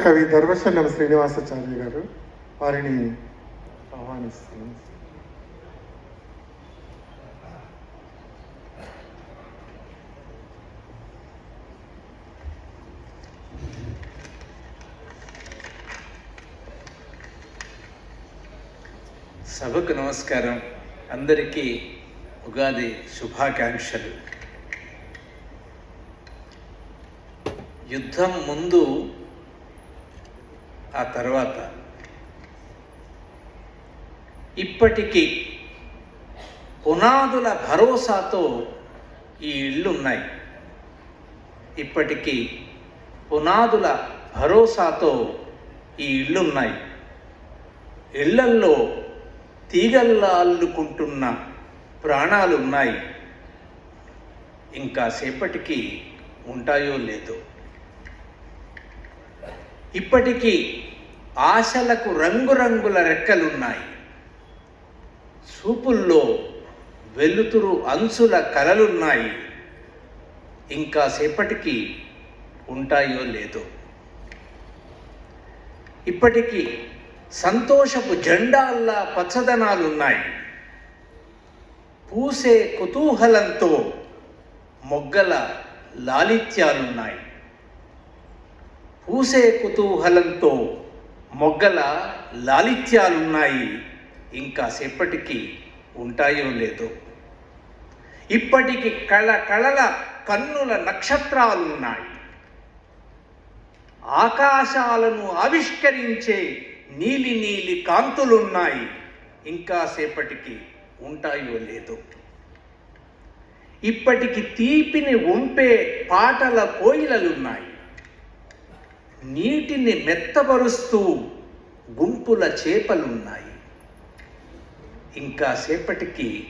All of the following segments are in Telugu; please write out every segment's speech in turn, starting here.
కవి ధర్మశనం శ్రీనివాసాచార్య గారు వారిని ఆహ్వానిస్తున్నారు. సభకు నమస్కారం. అందరికీ ఉగాది శుభాకాంక్షలు. యుద్ధం ముందు, ఆ తర్వాత ఇప్పటికీ పునాదుల భరోసాతో ఈ ఇళ్ళున్నాయి. ఇప్పటికీ పునాదుల భరోసాతో ఈ ఇళ్ళున్నాయి. ఇళ్లల్లో తీగల్లా అల్లుకుంటున్న ప్రాణాలున్నాయి. ఇంకా సేపటికి ఉంటాయో లేదో. ఇప్పటికీ ఆశలకు రంగురంగుల రెక్కలున్నాయి. చూపుల్లో వెలుతురు అంచుల కలలున్నాయి. ఇంకా సేపటికి ఉంటాయో లేదో. ఇప్పటికీ సంతోషపు జెండాల్లా పచ్చదనాలున్నాయి. పూసే కుతూహలంతో మొగ్గల లాలిత్యాలున్నాయి. పూసే కుతూహలంతో మొగ్గల లాలిత్యాలున్నాయి. ఇంకా సేపటికి ఉంటాయో లేదో. ఇప్పటికి కళల కన్నుల నక్షత్రాలున్నాయి. ఆకాశాలను ఆవిష్కరించే నీలి నీలి కాంతులున్నాయి. ఇంకా సేపటికి ఉంటాయో లేదో. ఇప్పటికి తీపిని ఉంపే పాటల కోయిలలున్నాయి. నీటిని మెత్తబరుస్తూ గుంపుల చేపలున్నాయి. ఇంకా సేపటికి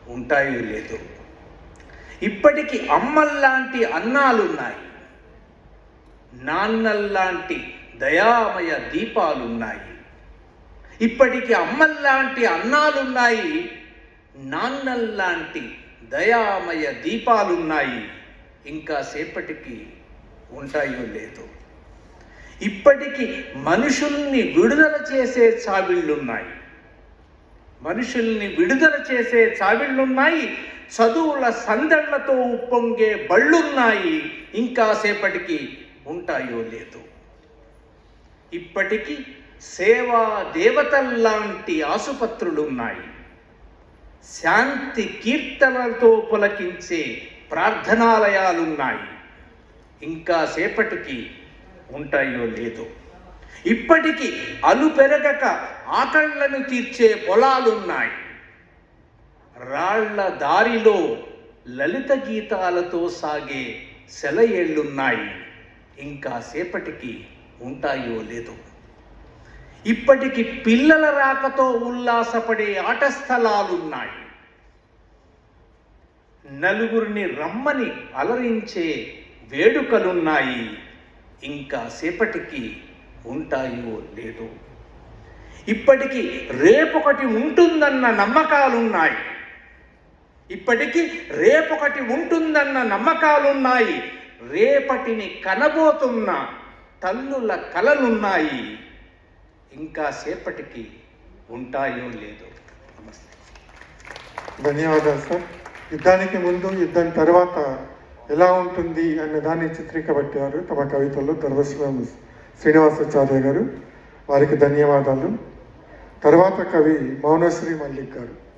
ఉంటాయో లేదో. ఇప్పటికి అమ్మల్లాంటి అన్నాలున్నాయి. నాన్నల్లాంటి దయామయ దీపాలున్నాయి. ఇప్పటికి అమ్మల్లాంటి అన్నాలున్నాయి. నాన్నల్లాంటి దయామయ దీపాలున్నాయి. ఇంకా సేపటికి ఉంటాయో లేదో. ఇప్పటికి మనుషుల్ని విడుదల చేసే చావిళ్ళున్నాయి. మనుషుల్ని విడుదల చేసే చావిళ్ళున్నాయి. చదువుల సందళ్లతో ఉప్పొంగే బళ్ళున్నాయి. ఇంకా సేపటికి ఉంటాయో లేదో. ఇప్పటికీ సేవా దేవతల్లాంటి ఆసుపత్రులున్నాయి. శాంతి కీర్తనలతో పులకించే ప్రార్థనాలయాలున్నాయి. ఇంకా సేపటికి ఉంటాయో లేదో. ఇప్పటికీ అలు పెరగక ఆకళ్లను తీర్చే పొలాలున్నాయి. రాళ్ల దారిలో లలిత గీతాలతో సాగే సెలయేళ్లున్నాయి. ఇంకా సేపటికి ఉంటాయో లేదో. ఇప్పటికి పిల్లల రాకతో ఉల్లాసపడే ఆట స్థలాలున్నాయి. నలుగురిని రమ్మని అలరించే వేడుకలున్నాయి. ఇంకా సేపటికి ఉంటాయో లేదో. ఇప్పటికీ రేపొకటి ఉంటుందన్న నమ్మకాలున్నాయి. ఇప్పటికీ రేపొకటి ఉంటుందన్న నమ్మకాలున్నాయి. రేపటిని కనబోతున్న తల్లుల కలలున్నాయి. ఇంకా సేపటికి ఉంటాయో లేదో. నమస్తే. ధన్యవాదాలు సార్. యుద్ధానికి ముందు, యుద్ధం తర్వాత ఎలా ఉంటుంది అనే దాన్ని చిత్రీకరించారు తమ కవితల్లో ధర్మశనం శ్రీనివాసాచార్య గారు. వారికి ధన్యవాదాలు. తర్వాత కవి మౌనశ్రీ మల్లిక్ గారు.